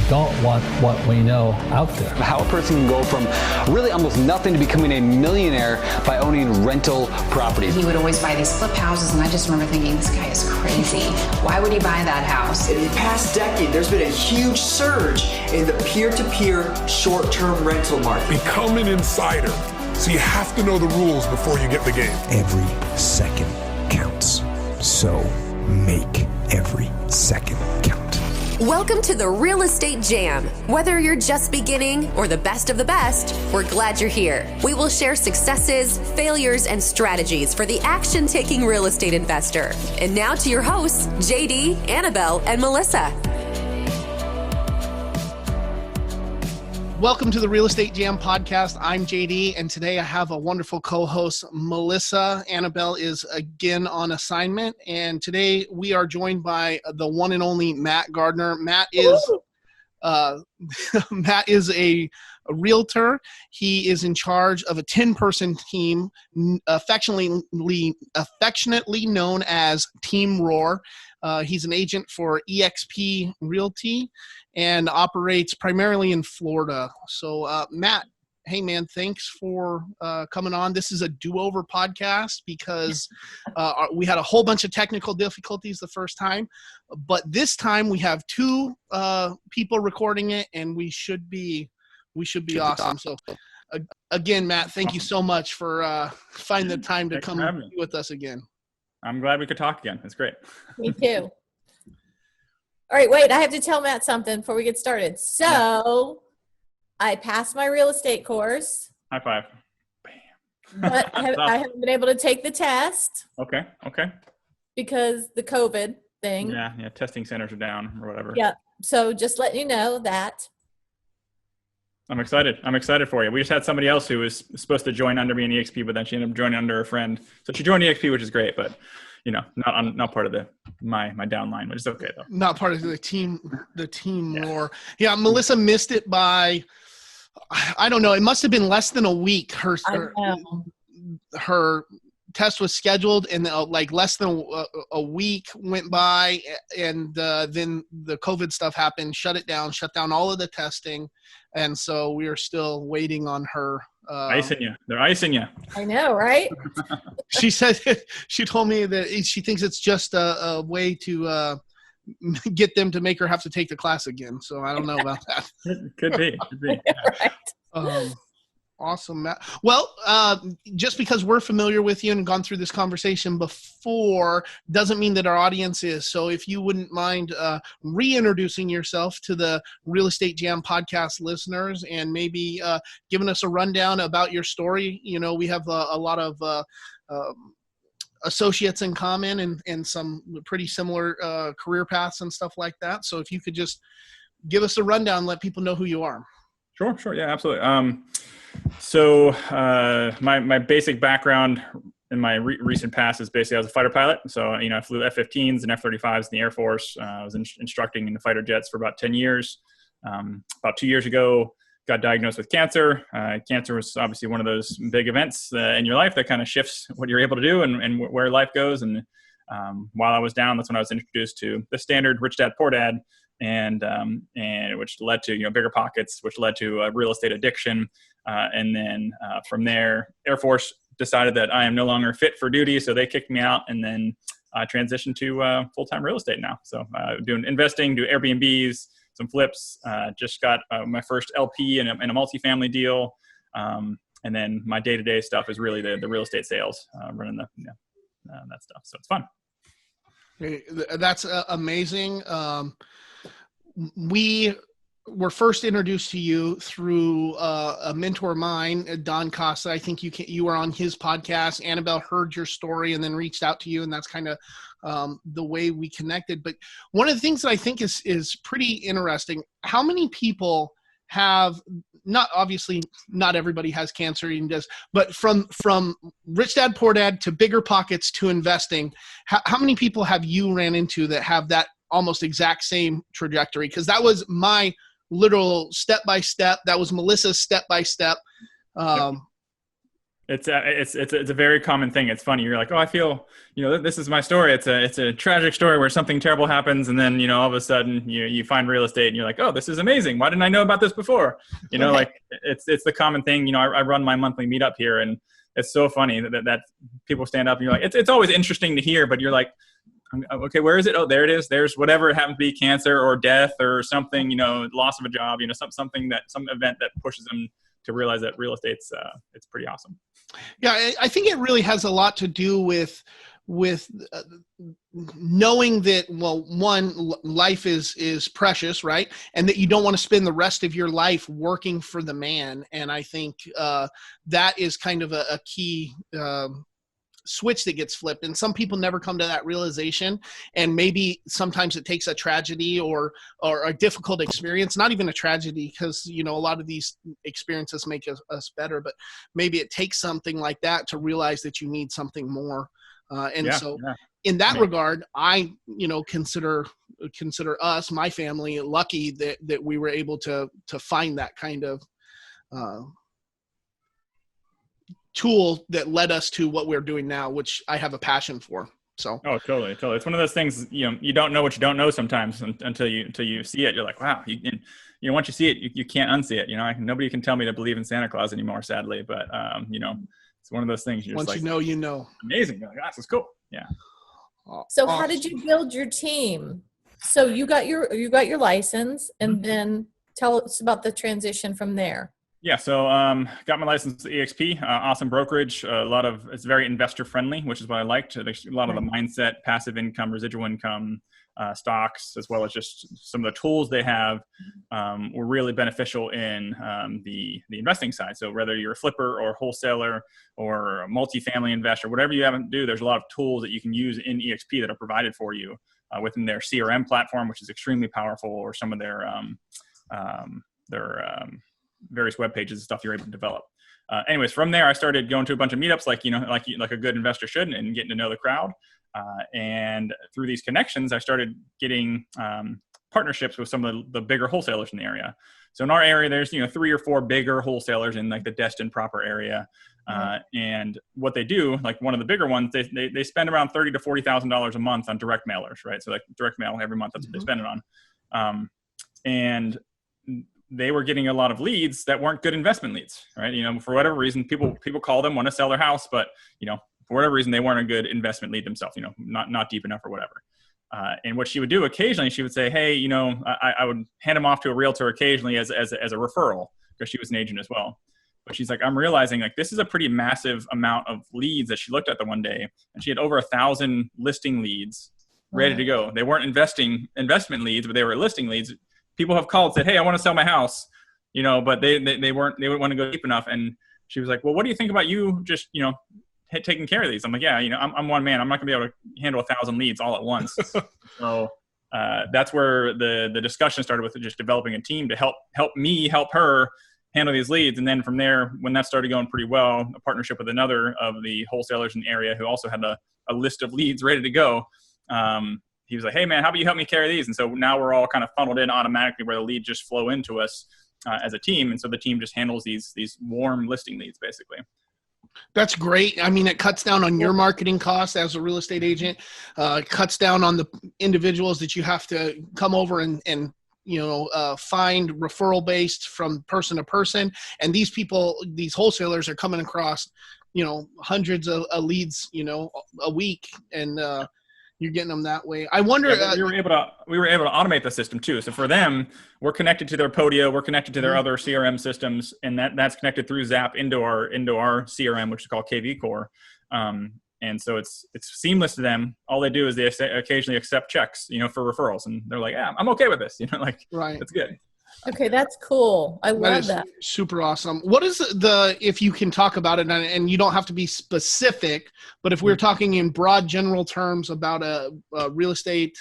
don't want what we know out there. How a person can go from really almost nothing to becoming a millionaire by owning rental properties. He would always buy these flip houses, and I just remember thinking, this guy is crazy. Why would he buy that house? In the past decade, there's been a huge surge in the peer-to-peer short-term rental market. Become an insider, so you have to know the rules before you get the game. Every second counts. So make every second count. Welcome to the Real Estate Jam. Whether you're just beginning or the best of the best, we're glad you're here. We will share successes, failures, and strategies for the action-taking real estate investor. And now to your hosts, JD, Annabelle, and Melissa. Welcome to the Real Estate Jam podcast. I'm JD, and today I have a wonderful co-host, Melissa. Annabelle is again on assignment, and today we are joined by the one and only Matt Gardner. Matt is Matt is a realtor. He is in charge of a 10-person team, affectionately known as Team Roar. He's an agent for EXP Realty and operates primarily in Florida. So, Matt, hey, man, thanks for coming on. This is a do-over podcast because we had a whole bunch of technical difficulties the first time. But this time we have two people recording it, and we should be awesome. So, again, Matt, thank you so much for finding the time to come with us again. I'm glad we could talk again. It's great. Me too. All right, wait, I have to tell Matt something before we get started. So I passed my real estate course. High five. Bam. But I haven't been able to take the test. Okay. Because the COVID thing. Yeah. Testing centers are down or whatever. Yeah. So just letting you know that. I'm excited for you. We just had somebody else who was supposed to join under me in EXP, but then she ended up joining under a friend. So she joined EXP, which is great, but not part of my downline, which is okay though. Not part of the team more. Yeah, Melissa missed it by, I don't know, it must have been less than a week. Her test was scheduled, and like less than a week went by, and then the COVID stuff happened, shut down all of the testing. And so we are still waiting on her. Icing you. They're icing you. I know, right? She told me that she thinks it's just a way to get them to make her have to take the class again. So I don't know about that. Could be. Right. Awesome, Matt. Well, just because we're familiar with you and gone through this conversation before doesn't mean that our audience is. So if you wouldn't mind reintroducing yourself to the Real Estate Jam podcast listeners and maybe giving us a rundown about your story. You know, we have a lot of associates in common and some pretty similar career paths and stuff like that. So if you could just give us a rundown, let people know who you are. Sure. Yeah, absolutely. So my basic background in my recent past is basically I was a fighter pilot. So, I flew F-15s and F-35s in the Air Force. I was instructing in the fighter jets for about 10 years. About 2 years ago, got diagnosed with cancer. Cancer was obviously one of those big events in your life that kind of shifts what you're able to do and where life goes. And while I was down, that's when I was introduced to the standard Rich Dad, Poor Dad, and which led to bigger pockets, which led to real estate addiction. And then from there, Air Force decided that I am no longer fit for duty, so they kicked me out, and then I transitioned to full-time real estate now. So doing investing, do Airbnbs, some flips, just got my first LP in a multifamily deal, and then my day-to-day stuff is really the real estate sales, running that stuff. So it's fun. That's amazing. We were first introduced to you through a mentor of mine, Don Costa. I think you were on his podcast. Annabelle heard your story and then reached out to you, and that's kind of the way we connected. But one of the things that I think is pretty interesting, how many people have not everybody has cancer even does, but from Rich Dad, Poor Dad to bigger pockets to investing, how many people have you ran into that have that almost exact same trajectory? Because that was my literal step-by-step. That was Melissa's step-by-step. Yeah, It's a very common thing. It's funny. You're like, oh, I feel, this is my story. It's a tragic story where something terrible happens, and then all of a sudden you find real estate, and you're like, oh, this is amazing. Why didn't I know about this before? Like it's the common thing. I run my monthly meetup here, and it's so funny that people stand up, and you're like, it's always interesting to hear, but you're like, okay, where is it? Oh, there it is. There's whatever it happens to be, cancer or death or something, loss of a job, some event that pushes them to realize that real estate's it's pretty awesome. Yeah, I think it really has a lot to do with knowing that, well, one, life is precious, right? And that you don't want to spend the rest of your life working for the man. And I think that is kind of a key switch that gets flipped, and some people never come to that realization, and maybe sometimes it takes a tragedy or a difficult experience, not even a tragedy, because a lot of these experiences make us better, but maybe it takes something like that to realize that you need something more. In that regard, I consider us, my family, lucky that we were able to find that kind of tool that led us to what we're doing now, which I have a passion for. So. Oh, totally. It's one of those things, you don't know what you don't know sometimes until you see it. You're like, wow. Once you see it, you can't unsee it. Nobody can tell me to believe in Santa Claus anymore, sadly. But, it's one of those things. Once just you know. Amazing. You're like, this is cool. Yeah. So how did you build your team? So you got your license, and then tell us about the transition from there. Yeah, so got my license at EXP, awesome brokerage. It's very investor friendly, which is what I liked. There's a lot of the mindset, passive income, residual income, stocks, as well as just some of the tools they have were really beneficial in the investing side. So whether you're a flipper or a wholesaler or a multifamily investor, whatever you happen to do, there's a lot of tools that you can use in EXP that are provided for you within their CRM platform, which is extremely powerful, or some of their various web pages and stuff you're able to develop. Anyways, from there, I started going to a bunch of meetups like a good investor should, and getting to know the crowd. And through these connections, I started getting partnerships with some of the bigger wholesalers in the area. So in our area, there's 3 or 4 bigger wholesalers in like the Destin proper area. And what they do, like one of the bigger ones, they spend around $30,000 to $40,000 a month on direct mailers, right? So like direct mail every month, that's what they spend it on. And they were getting a lot of leads that weren't good investment leads, right? For whatever reason, people call them, want to sell their house, but for whatever reason, they weren't a good investment lead themselves, not deep enough or whatever. And what she would do occasionally, she would say, hey, I would hand them off to a realtor occasionally as a referral, because she was an agent as well. But she's like, I'm realizing like this is a pretty massive amount of leads that she looked at the one day, and she had over 1,000 listing leads ready to go. They weren't investment leads, but they were listing leads. People have called and said, hey, I want to sell my house, but they wouldn't want to go deep enough. And she was like, well, what do you think about you just, taking care of these? I'm like, yeah, I'm one man. I'm not gonna be able to handle 1,000 leads all at once. So that's where the discussion started, with just developing a team to help her handle these leads. And then from there, when that started going pretty well, a partnership with another of the wholesalers in the area who also had a list of leads ready to go. He was like, hey man, how about you help me carry these? And so now we're all kind of funneled in automatically, where the leads just flow into us as a team. And so the team just handles these warm listing leads basically. That's great. I mean, it cuts down on your marketing costs as a real estate agent. It cuts down on the individuals that you have to come over and find referral based from person to person. And these wholesalers are coming across, hundreds of leads, a week, and you're getting them that way. I wonder. We were able to automate the system too. So for them, we're connected to their Podio, we're connected to their other CRM systems, and that's connected through Zap into our CRM, which is called KV Core. And so it's seamless to them. All they do is they occasionally accept checks, for referrals, and they're like, yeah, I'm okay with this. Right. That's good. Okay, that's cool. I love that. Super awesome. What is if you can talk about it, and you don't have to be specific, but if we're talking in broad general terms about a real estate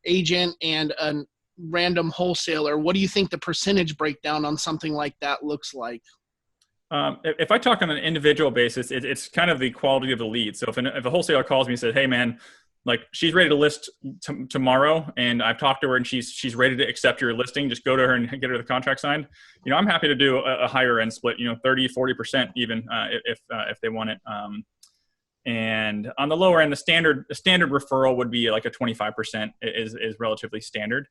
agent and a random wholesaler, what do you think the percentage breakdown on something like that looks like? If I talk on an individual basis, it's kind of the quality of the lead. So if a wholesaler calls me and says, hey man, like she's ready to list tomorrow, and I've talked to her, and she's ready to accept your listing. Just go to her and get her the contract signed. I'm happy to do a higher end split, 30, 40% even if they want it. And on the lower end, the standard referral would be like a 25% is relatively standard.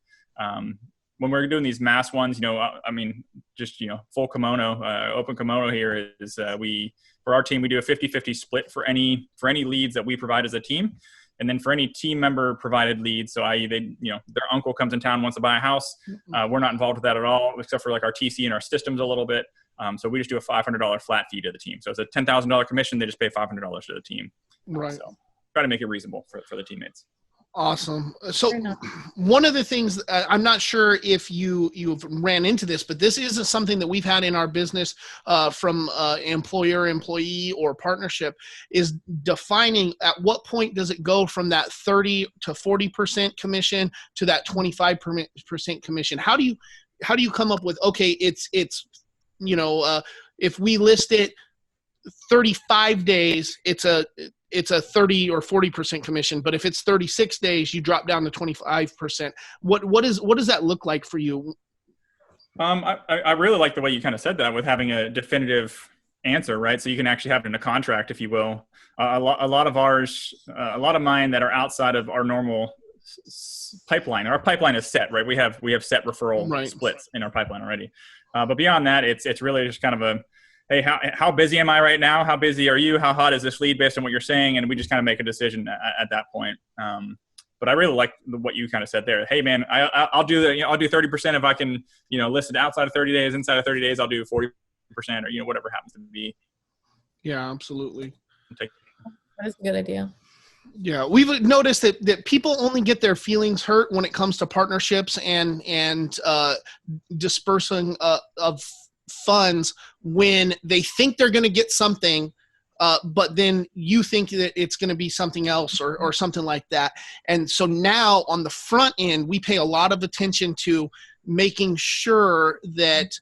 When we're doing these mass ones, full kimono, open kimono here is for our team, we do a 50-50 split for any leads that we provide as a team. And then for any team member provided leads, so i.e. their uncle comes in town, wants to buy a house. We're not involved with that at all, except for like our TC and our systems a little bit. So we just do a $500 flat fee to the team. So it's a $10,000 commission. They just pay $500 to the team. Right. So try to make it reasonable for the teammates. Awesome. So one of the things, I'm not sure if you've ran into this, but this is something that we've had in our business from employer, employee, or partnership, is defining at what point does it go from that 30 to 40% commission to that 25% commission? How do you come up with, okay, it's if we list it 35 days, it's a 30 or 40% commission, but if it's 36 days, you drop down to 25%. What does that look like for you? I really like the way you kind of said that with having a definitive answer, right? So you can actually have it in a contract, if you will. A lot of mine that are outside of our normal pipeline. Our pipeline is set, right? We have set referral splits in our pipeline already. But beyond that, it's really just kind of a, hey, how busy am I right now? How busy are you? How hot is this lead based on what you're saying? And we just kind of make a decision at that point. But I really like what you kind of said there. Hey, man, I'll do 30% if I can, list it outside of 30 days. Inside of 30 days, I'll do 40% or whatever happens to be. Yeah, absolutely. That's a good idea. Yeah, we've noticed that people only get their feelings hurt when it comes to partnerships and dispersing of funds when they think they're going to get something, but then you think that it's going to be something else or something like that. And so now on the front end, we pay a lot of attention to making sure that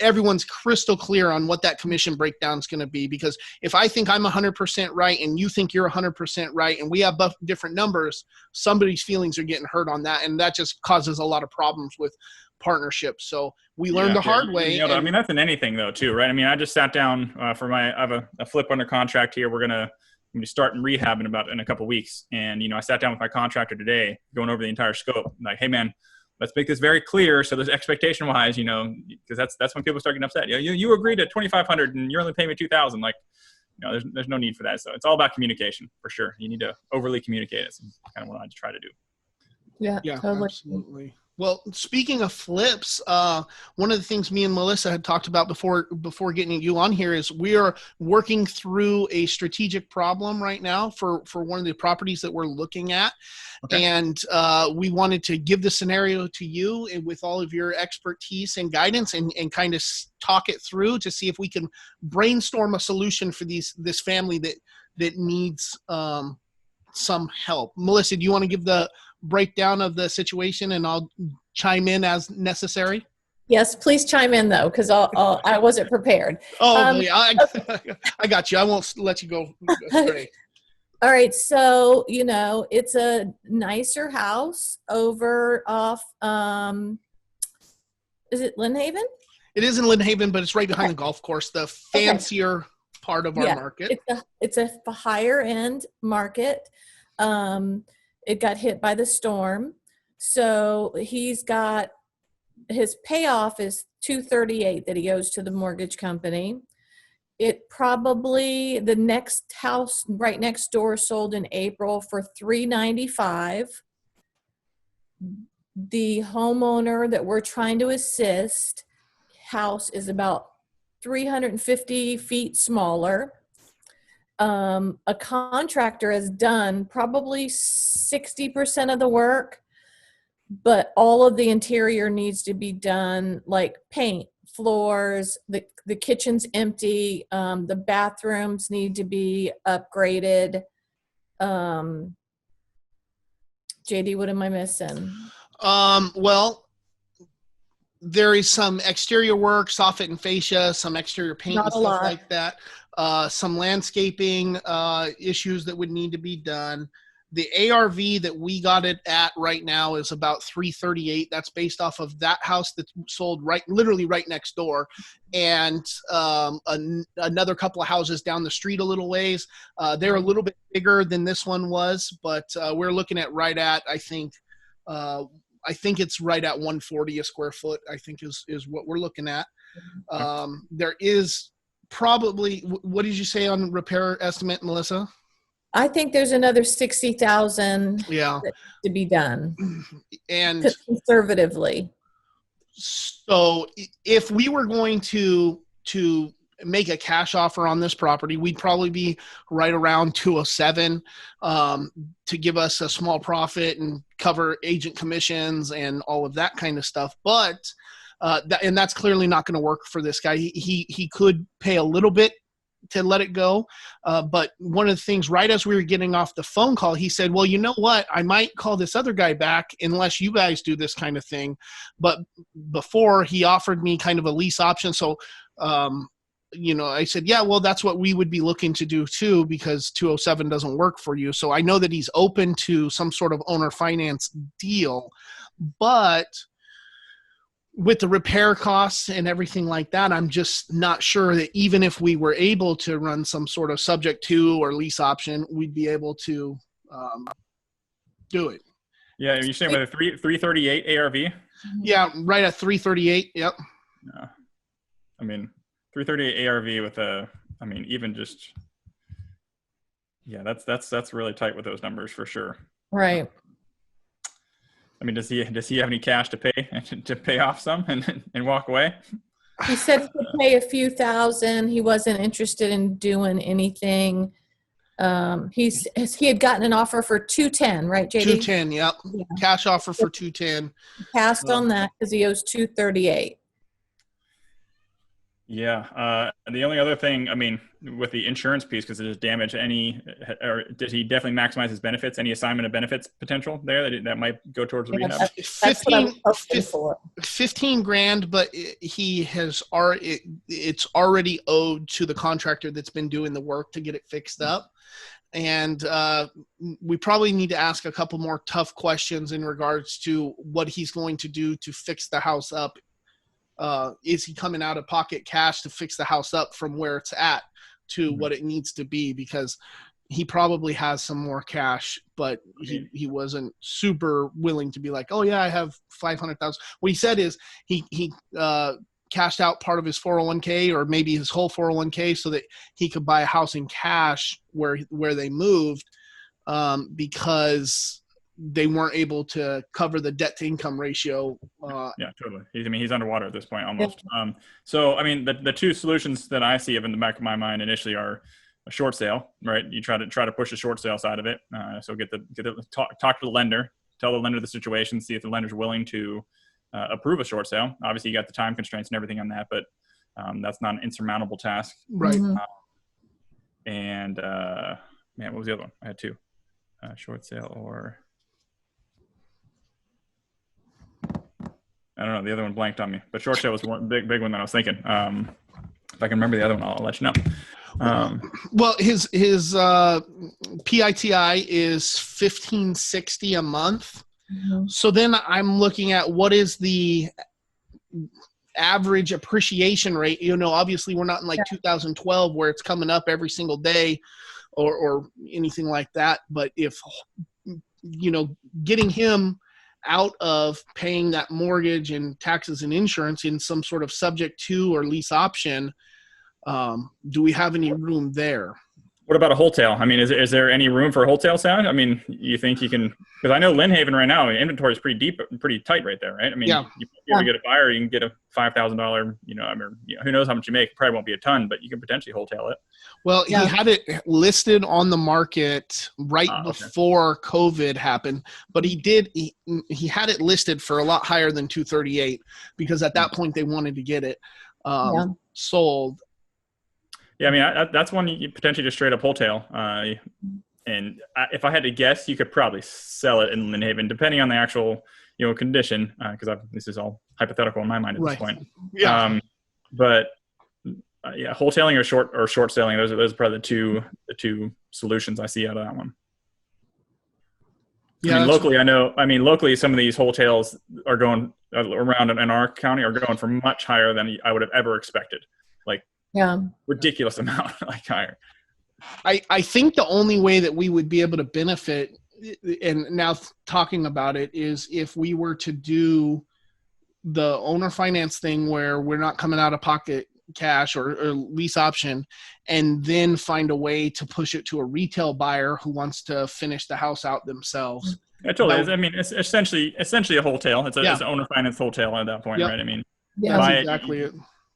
everyone's crystal clear on what that commission breakdown is going to be. Because if I think I'm 100% right and you think you're 100% right and we have different numbers, somebody's feelings are getting hurt on that. And that just causes a lot of problems with partnerships. So we learned the hard way. That's in anything though too, right? I just sat down I have a flip under contract here. We're going to start in rehab in a couple of weeks. And, I sat down with my contractor today going over the entire scope. Like, hey man, let's make this very clear. So there's expectation wise, because that's when people start getting upset. You agreed at 2,500 and you're only paying me 2,000. Like, there's no need for that. So it's all about communication for sure. You need to overly communicate. It's kind of what I try to do. Yeah, totally. Absolutely. Well, speaking of flips, one of the things me and Melissa had talked about before getting you on here is we are working through a strategic problem right now for one of the properties that we're looking at. Okay. And we wanted to give the scenario to you and with all of your expertise and guidance and kind of talk it through to see if we can brainstorm a solution for this family that needs some help. Melissa, do you want to give the breakdown of the situation and I'll chime in as necessary? Yes, please chime in though, because I wasn't prepared. Yeah, I got you. I won't let you go astray. All right, so it's a nicer house over off. Is it Lynn Haven? It is in Lynn Haven, but it's right behind the golf course, the fancier part of our market. It's a higher end market. It got hit by the storm. So he's got his payoff is $238 that he owes to the mortgage company. It probably, the next house right next door sold in April for $395. The homeowner that we're trying to assist, house is about 350 feet smaller. A contractor has done probably 60% of the work, but all of the interior needs to be done, like paint, floors, the kitchen's empty, the bathrooms need to be upgraded. JD, what am I missing? Well, there is some exterior work, soffit and fascia, some exterior paint and stuff like that. Some landscaping issues that would need to be done. The ARV that we got it at right now is about 338. That's based off of that house that's sold literally right next door, and another couple of houses down the street a little ways. They're a little bit bigger than this one was, but we're looking at right at, I think it's right at 140 a square foot, I think is what we're looking at. There is probably, what did you say on repair estimate, Melissa? I think there's another 60,000 to be done, and conservatively. So if we were going to make a cash offer on this property, we'd probably be right around 207 to give us a small profit and cover agent commissions and all of that kind of stuff. But and that's clearly not going to work for this guy. He could pay a little bit to let it go. But one of the things, right as we were getting off the phone call, he said, well, you know what? I might call this other guy back unless you guys do this kind of thing. But before, he offered me kind of a lease option. So, I said, yeah, well, that's what we would be looking to do too, because 207 doesn't work for you. So I know that he's open to some sort of owner finance deal, but with the repair costs and everything like that, I'm just not sure that even if we were able to run some sort of subject to or lease option, we'd be able to do it. Yeah, you're saying about a 338 ARV? Yeah, right at 338. Yep. Yeah. I mean, 338 ARV with even just, yeah, that's really tight with those numbers for sure. Right. I mean, does he have any cash to pay off some and walk away? He said he could pay a few thousand. He wasn't interested in doing anything. He had gotten an offer for 210, right, JD? 210, yep. Yeah. Cash offer for 210. Passed on that because he owes 238. Yeah. The only other thing, I mean, with the insurance piece, because it is damage, or did he definitely maximize his benefits? Any assignment of benefits potential there that might go towards rehab? That's what I'm hoping for. 15 grand, but it's already owed to the contractor that's been doing the work to get it fixed up. And we probably need to ask a couple more tough questions in regards to what he's going to do to fix the house up. Is he coming out of pocket cash to fix the house up from where it's at to what it needs to be? Because he probably has some more cash, but he wasn't super willing to be like, oh yeah, I have 500,000. What he said is he cashed out part of his 401k or maybe his whole 401k so that he could buy a house in cash where they moved, because they weren't able to cover the debt to income ratio. Yeah, totally. He's underwater at this point almost. Yeah. So, I mean, the two solutions that I see in the back of my mind initially are a short sale, right? You try to push the short sale side of it. So talk to the lender, tell the lender the situation, see if the lender's willing to approve a short sale. Obviously, you got the time constraints and everything on that, but that's not an insurmountable task. Right. And what was the other one? I had two. Short sale or... I don't know. The other one blanked on me, but short sale was one big one that I was thinking. If I can remember the other one, I'll let you know. Well, his PITI is $1,560 a month. Mm-hmm. So then I'm looking at what is the average appreciation rate. Obviously we're not in 2012 where it's coming up every single day or anything like that. But if, getting him out of paying that mortgage and taxes and insurance in some sort of subject to or lease option, do we have any room there? What about a wholesale? I mean, is there any room for a wholesale side? I mean, you think you can, because I know Lynn Haven right now, inventory is pretty deep, pretty tight right there, right? I mean, you get a buyer, you can get a $5,000, who knows how much you make. It probably won't be a ton, but you can potentially wholesale it. Well, he had it listed on the market before COVID happened, but he had it listed for a lot higher than 238 because at that point they wanted to get it sold. Yeah, I mean, that's one you potentially just straight up wholesale. And if I had to guess, you could probably sell it in Lynn Haven, depending on the actual, condition, because this is all hypothetical in my mind at this point. Yeah. Wholesaling or short selling, those are probably the two solutions I see out of that one. Yeah, locally, some of these hotels are going around in our county are going for much higher than I would have ever expected. Like, ridiculous amount, like higher. I think the only way that we would be able to benefit, and now talking about it, is if we were to do the owner finance thing where we're not coming out of pocket cash or lease option, and then find a way to push it to a retail buyer who wants to finish the house out themselves. It totally is. I mean, it's essentially a wholesale. It's an owner finance wholesale at that point, right? I mean, that's exactly it.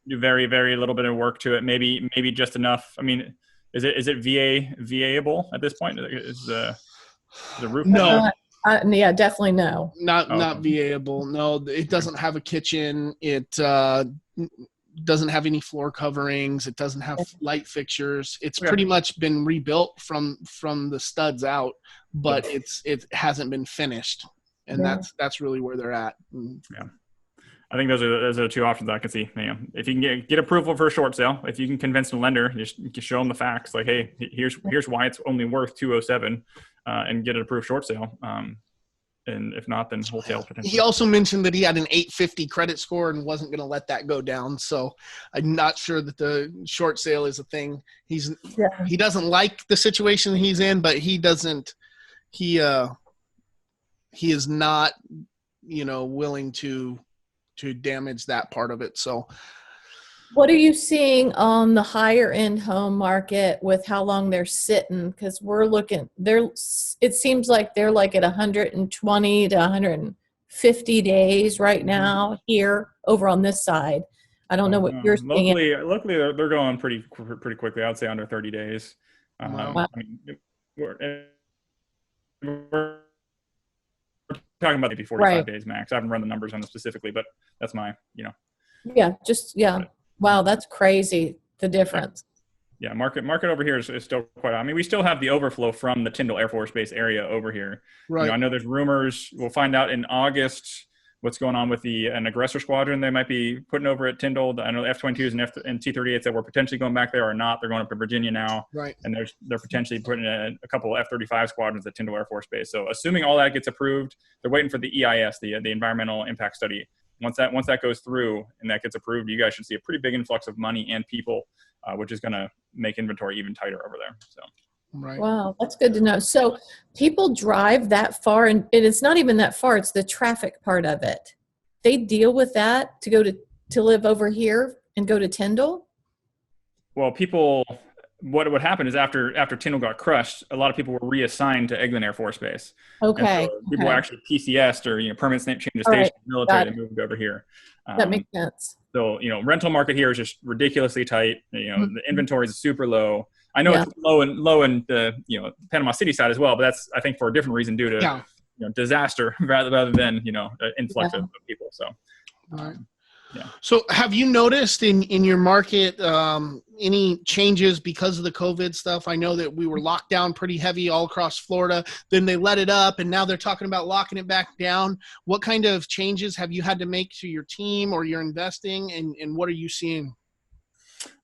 Do very, very little bit of work to it. Maybe just enough. I mean, is it VA-able at this point? Is the roof? No. Definitely no. Not VA-able. No, it doesn't have a kitchen. It doesn't have any floor coverings. It doesn't have light fixtures. It's pretty much been rebuilt from the studs out, but it hasn't been finished, and that's really where they're at. Yeah, I think those are the two options I can see. You know, if you can get approval for a short sale, if you can convince the lender, just show them the facts, like, hey, here's why it's only worth $207, and get an approved short sale. And if not, then wholesale potentially. He also mentioned that he had an 850 credit score and wasn't going to let that go down. So I'm not sure that the short sale is a thing. He doesn't like the situation he's in, but he is not, willing to damage that part of it. So what are you seeing on the higher end home market with how long they're sitting? Because we're looking there. It seems like they're like at 120 to 150 days right now here over on this side. I don't know what you're seeing. Locally, they're going pretty quickly. I would say under 30 days. Wow. I mean, we're talking about maybe 45 days max. I haven't run the numbers on it specifically, but that's my, Wow, that's crazy, the difference. Yeah, market over here is still quite – I mean, we still have the overflow from the Tyndall Air Force Base area over here. Right. I know there's rumors. We'll find out in August what's going on with an aggressor squadron they might be putting over at Tyndall. I know F-22s and T-38s that were potentially going back there are not. They're going up to Virginia now. Right. And they're potentially putting a couple of F-35 squadrons at Tyndall Air Force Base. So assuming all that gets approved, they're waiting for the EIS, the Environmental Impact Study. Once that goes through and that gets approved, you guys should see a pretty big influx of money and people, which is going to make inventory even tighter over there. So, right. Wow, that's good to know. So people drive that far, and it's not even that far. It's the traffic part of it. They deal with that to live over here and go to Tyndall. Well, what would happen is after Tyndall got crushed, a lot of people were reassigned to Eglin Air Force Base. Okay. So people were actually PCS'd or permanent change of station military to move over here. That makes sense. So rental market here is just ridiculously tight. The inventory is super low. I know it's low in the Panama City side as well, but that's I think for a different reason due to disaster rather than influx of people. So. Right. Yeah. So have you noticed in your market any changes because of the COVID stuff? I know that we were locked down pretty heavy all across Florida. Then they let it up, and now they're talking about locking it back down. What kind of changes have you had to make to your team or your investing, and what are you seeing?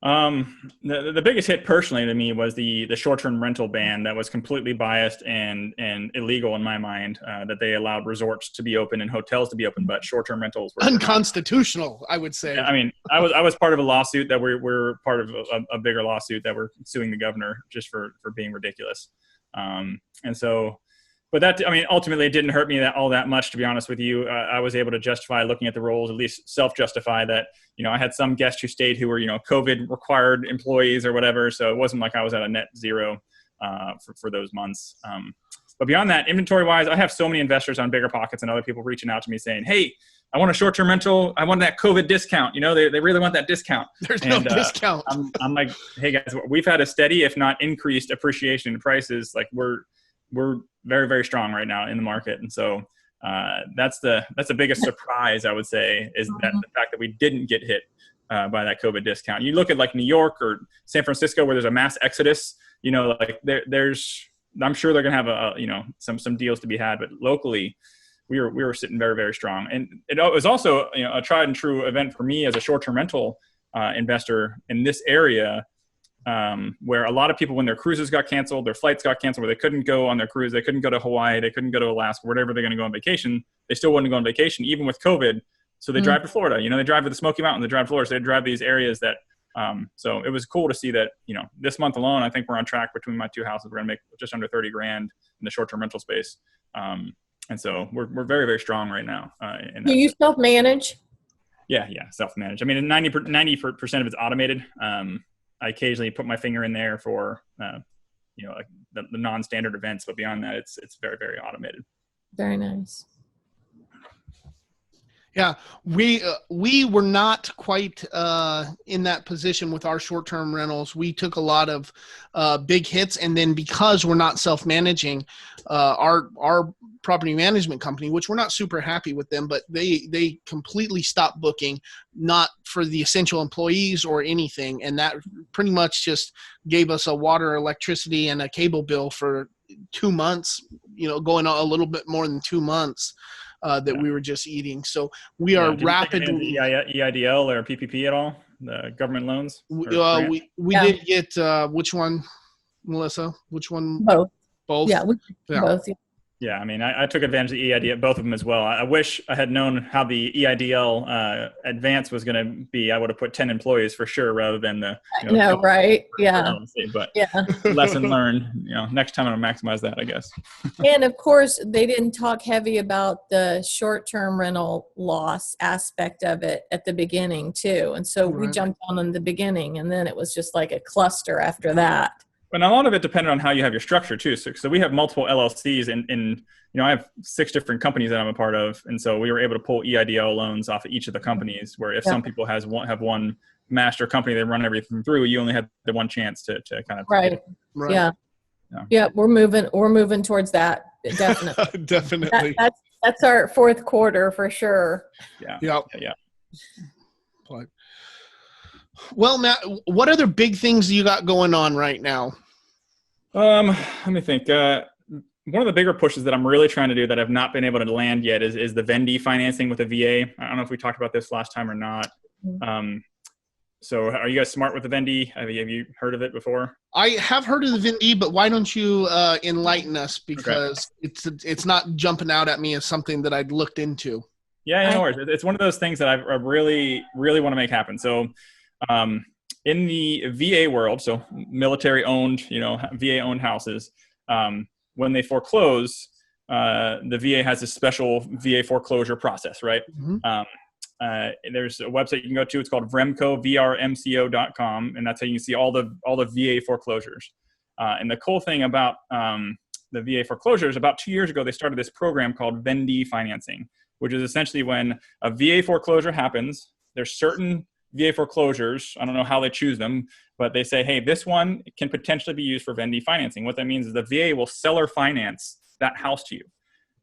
The biggest hit personally to me was the short-term rental ban that was completely biased and illegal in my mind, that they allowed resorts to be open and hotels to be open, but short-term rentals were unconstitutional, I would say. I mean, I was part of a lawsuit that we're part of a bigger lawsuit that we're suing the governor just for being ridiculous. And so, but that, I mean, ultimately it didn't hurt me all that much, to be honest with you. I was able to justify looking at the rules, at least self-justify that, I had some guests who stayed who were, COVID required employees or whatever. So it wasn't like I was at a net zero for those months. But beyond that, inventory wise, I have so many investors on Bigger Pockets and other people reaching out to me saying, hey, I want a short-term rental. I want that COVID discount. They really want that discount. There's no discount. I'm like, hey guys, we've had a steady, if not increased appreciation in prices. Like we're very, very strong right now in the market. And so that's the biggest surprise, I would say, is that the fact that we didn't get hit by that COVID discount. You look at like New York or San Francisco where there's a mass exodus, I'm sure they're going to have some deals to be had, but locally we were sitting very, very strong. And it was also, a tried and true event for me as a short-term rental investor in this area. where a lot of people, when their cruises got canceled, their flights got canceled, where they couldn't go on their cruise, they couldn't go to Hawaii, they couldn't go to Alaska, wherever they're going to go on vacation, they still wanted to go on vacation, even with COVID. So they drive to Florida, they drive to the Smoky Mountains, they drive to Florida, so they drive these areas that, so it was cool to see that, this month alone, I think we're on track between my two houses. We're going to make just under 30 grand in the short-term rental space. And so we're very, very strong right now. Do you self-manage? Yeah, self-managed. I mean, 90% of it's automated. I occasionally put my finger in there for, like the non-standard events, but beyond that, it's very, very automated. Very nice. Yeah, we were not quite in that position with our short-term rentals. We took a lot of big hits, and then because we're not self-managing, our property management company, which we're not super happy with them, but they completely stopped booking, not for the essential employees or anything, and that pretty much just gave us a water, electricity, and a cable bill for 2 months. Going on a little bit more than 2 months. That we were just eating. So we are rapidly EIDL or PPP at all, the government loans. We did get which one, Melissa? Which one? Both. Yeah, both. Yeah, I mean, I took advantage of the EIDL, both of them as well. I wish I had known how the EIDL advance was going to be. I would have put 10 employees for sure, rather than the. Right? Yeah. But lesson learned. Next time I'm going to maximize that, I guess. And of course, they didn't talk heavy about the short-term rental loss aspect of it at the beginning too, and so we jumped on in the beginning, and then it was just like a cluster after that. And a lot of it depended on how you have your structure too. So we have multiple LLCs in I have 6 different companies that I'm a part of. And so we were able to pull EIDL loans off of each of the companies, where if some people have one master company, they run everything through, you only had the one chance to kind of. Right. Yeah. We're moving towards that. Definitely. Definitely. That's our fourth quarter for sure. Yeah. Well, Matt, what other big things you got going on right now? Let me think. One of the bigger pushes that I'm really trying to do that I've not been able to land yet is the Vendy financing with the VA. I don't know if we talked about this last time or not. So are you guys smart with the Vendy? Have you heard of it before? I have heard of the Vendy, but why don't you enlighten us? Because it's not jumping out at me as something that I'd looked into. Yeah, no worries. It's one of those things that I really, really want to make happen. So in the VA world, so military owned, VA owned houses, when they foreclose, the VA has a special VA foreclosure process, right? There's a website you can go to. It's called vrmco.com, and that's how you can see all the VA foreclosures. And the cool thing about the VA foreclosures, about 2 years ago, they started this program called Vendy financing, which is essentially when a VA foreclosure happens, there's certain VA foreclosures, I don't know how they choose them, but they say, hey, this one can potentially be used for Vendy financing. What that means is the VA will seller finance that house to you.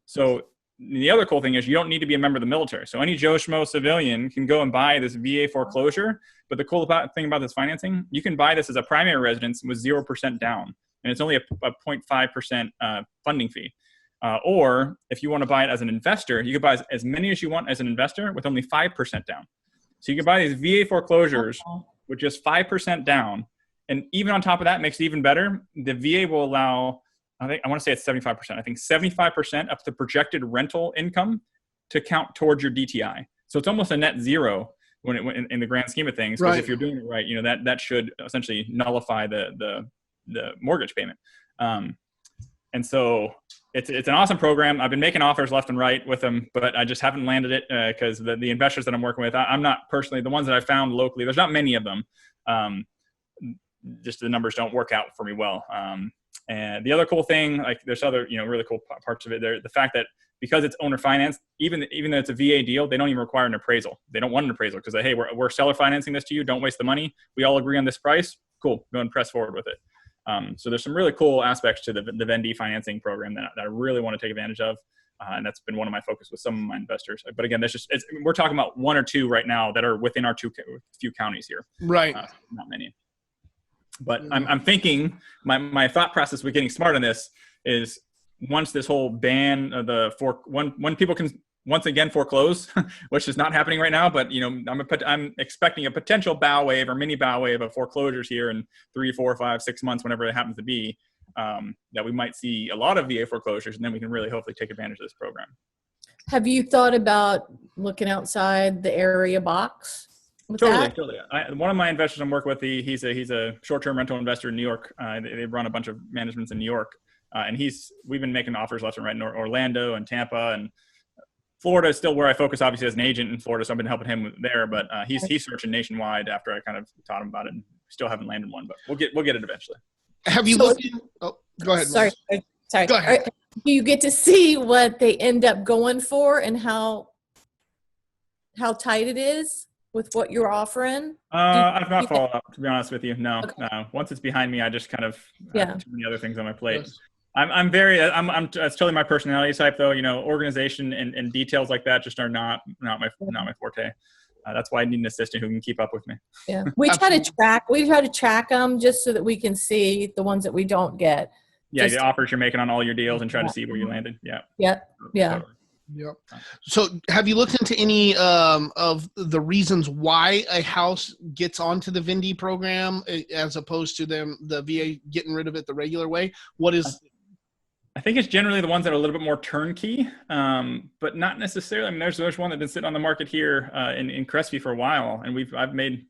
So the other cool thing is you don't need to be a member of the military. So any Joe Schmo civilian can go and buy this VA foreclosure. But the cool thing about this financing, you can buy this as a primary residence with 0% down. And it's only a 0.5% funding fee. Or if you want to buy it as an investor, you can buy as many as you want as an investor with only 5% down. So you can buy these VA foreclosures with just 5% down. And even on top of that, makes it even better. The VA will allow, I want to say it's 75%. I think 75% of the projected rental income to count towards your DTI. So it's almost a net zero when in the grand scheme of things. Because if you're doing it right, that should essentially nullify the mortgage payment. And so it's an awesome program. I've been making offers left and right with them, but I just haven't landed it because the investors that I'm working with, I'm not personally, the ones that I found locally, there's not many of them. Just the numbers don't work out for me well. And the other cool thing, like there's other, really cool parts of it there. The fact that because it's owner financed, even though it's a VA deal, they don't even require an appraisal. They don't want an appraisal because hey, we're seller financing this to you. Don't waste the money. We all agree on this price. Cool. Go and press forward with it. So there's some really cool aspects to the Vendy financing program that I really want to take advantage of. And that's been one of my focus with some of my investors. But again, we're talking about one or two right now that are within our few counties here. Right. Not many. But I'm thinking my thought process with getting smart on this is once this whole ban of when people can once again foreclose, which is not happening right now. But I'm expecting a potential bow wave or mini bow wave of foreclosures here in 3, 4, 5, 6 months, whenever it happens to be. That we might see a lot of VA foreclosures, and then we can really hopefully take advantage of this program. Have you thought about looking outside the area box? Totally. One of my investors I'm working with, he's a short-term rental investor in New York. They run a bunch of managements in New York, and we've been making offers left and right in Orlando and Tampa, and Florida is still where I focus, obviously, as an agent in Florida. So I've been helping him there, but he's searching nationwide after I kind of taught him about it. And still haven't landed one, but we'll get it eventually. Have you looked in? Oh, go ahead. Sorry. Go ahead. Do you get to see what they end up going for and how tight it is with what you're offering? I've not followed up, to be honest with you. No, Okay. no. Once it's behind me, I just kind of have too many other things on my plate. Yes. I'm that's totally my personality type, though. Organization and details like that just are not my forte. That's why I need an assistant who can keep up with me. Yeah, we try to track them just so that we can see the ones that we don't get. Yeah, the offers you're making on all your deals and try to see where you landed. Yeah. Yeah. Totally. Yep. So have you looked into any of the reasons why a house gets onto the VIND program as opposed to the VA getting rid of it the regular way? What is... I think it's generally the ones that are a little bit more turnkey, but not necessarily. I mean, there's one that's been sitting on the market here in Crespi for a while, and I've made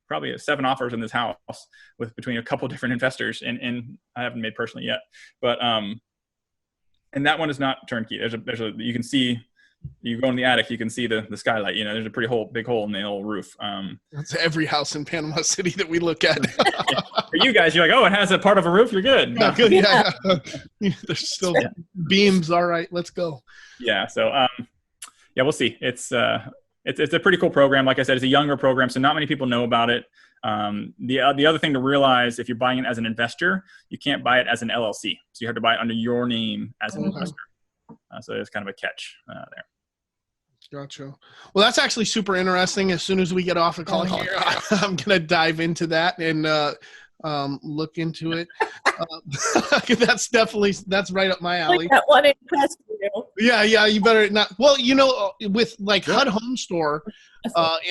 probably 7 offers in this house with between a couple different investors, and I haven't made personally yet. But and that one is not turnkey. There's a you can see, you go in the attic, you can see the skylight. There's a pretty big hole in the old roof. That's every house in Panama City that we look at. For you guys, you're like, oh, it has a part of a roof. You're good. No. Good. Yeah. There's still beams. All right, let's go. Yeah. So we'll see. It's a pretty cool program. Like I said, it's a younger program, so not many people know about it. The other thing to realize, if you're buying it as an investor, you can't buy it as an LLC. So you have to buy it under your name as an investor. So there's kind of a catch there. Gotcha. Well, that's actually super interesting. As soon as we get off the call here, I'm going to dive into that and look into it. That's right up my alley. Like that one impressed you. Yeah, you better not. Well, with like HUD Home Store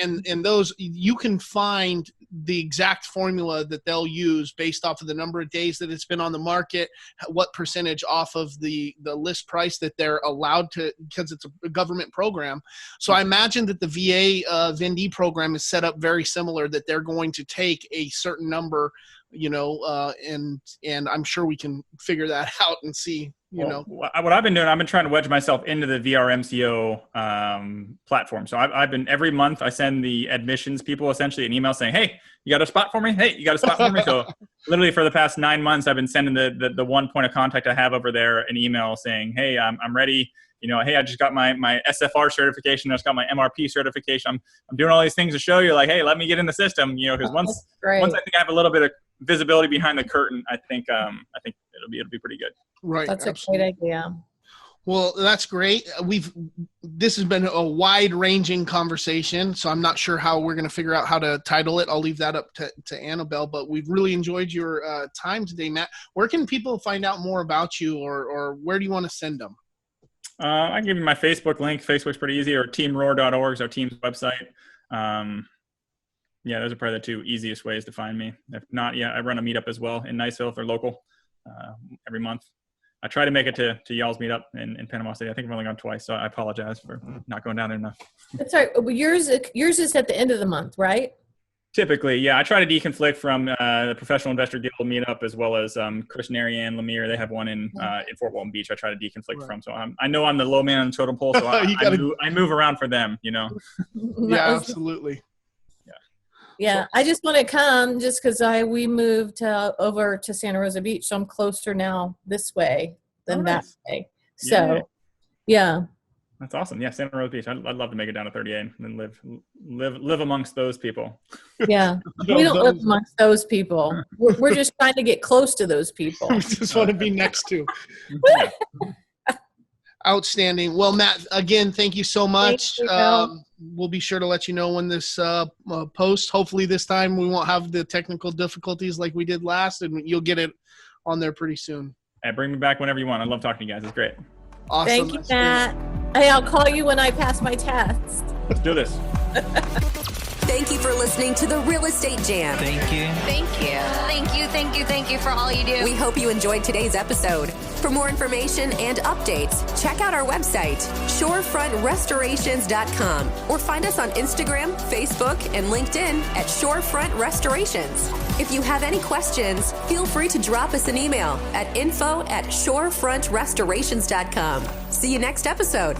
and those, you can find the exact formula that they'll use based off of the number of days that it's been on the market, what percentage off of the list price that they're allowed to, because it's a government program. So I imagine that the VA VIND program is set up very similar, that they're going to take a certain number, and I'm sure we can figure that out and see. What I've been doing, I've been trying to wedge myself into the VRMCO platform. So I've been, every month I send the admissions people essentially an email saying, hey, you got a spot for me? Hey, you got a spot for me? So literally for the past 9 months, I've been sending the one point of contact I have over there an email saying, hey, I'm ready. Hey, I just got my SFR certification. I just got my MRP certification. I'm doing all these things to show you, like, hey, let me get in the system. Because once I think I have a little bit of visibility behind the curtain, I think it'll be pretty good. Right. That's absolutely. a great idea. Well, that's great. This has been a wide-ranging conversation, so I'm not sure how we're going to figure out how to title it. I'll leave that up to Annabelle, but we've really enjoyed your time today, Matt. Where can people find out more about you, or where do you want to send them? I can give you my Facebook link. Facebook's pretty easy, or teamroar.org is our team's website. Those are probably the 2 easiest ways to find me. If not, I run a meetup as well in Niceville if they're local every month. I try to make it to y'all's meetup in Panama City. I think I've only gone twice, so I apologize for not going down there enough. That's right. Yours is at the end of the month, right? Typically, yeah. I try to deconflict from the Professional Investor Guild meetup, as well as Chris Narian, Lemire. They have one in Fort Walton Beach. I try to deconflict from. So I know I'm the low man on the totem pole, so I move around for them, Yeah, absolutely. Yeah, I just want to come just because we moved over to Santa Rosa Beach, so I'm closer now this way than that way. So, yeah. That's awesome. Yeah, Santa Rosa Beach. I'd love to make it down to 38 and live amongst those people. Yeah, we don't live amongst those people. We're just trying to get close to those people. We just want to be next to. Outstanding. Well, Matt, again, thank you so much. We'll be sure to let you know when this posts. Hopefully this time we won't have the technical difficulties like we did last, and you'll get it on there pretty soon. Bring me back whenever you want. I love talking to you guys. It's great. Awesome. Thank you, Matt. Hey, I'll call you when I pass my test. Let's do this. Thank you for listening to the Real Estate Jam. Thank you. Thank you. Thank you, thank you, thank you for all you do. We hope you enjoyed today's episode. For more information and updates, check out our website, shorefrontrestorations.com, or find us on Instagram, Facebook, and LinkedIn at Shorefront Restorations. If you have any questions, feel free to drop us an email at info@shorefrontrestorations.com. See you next episode.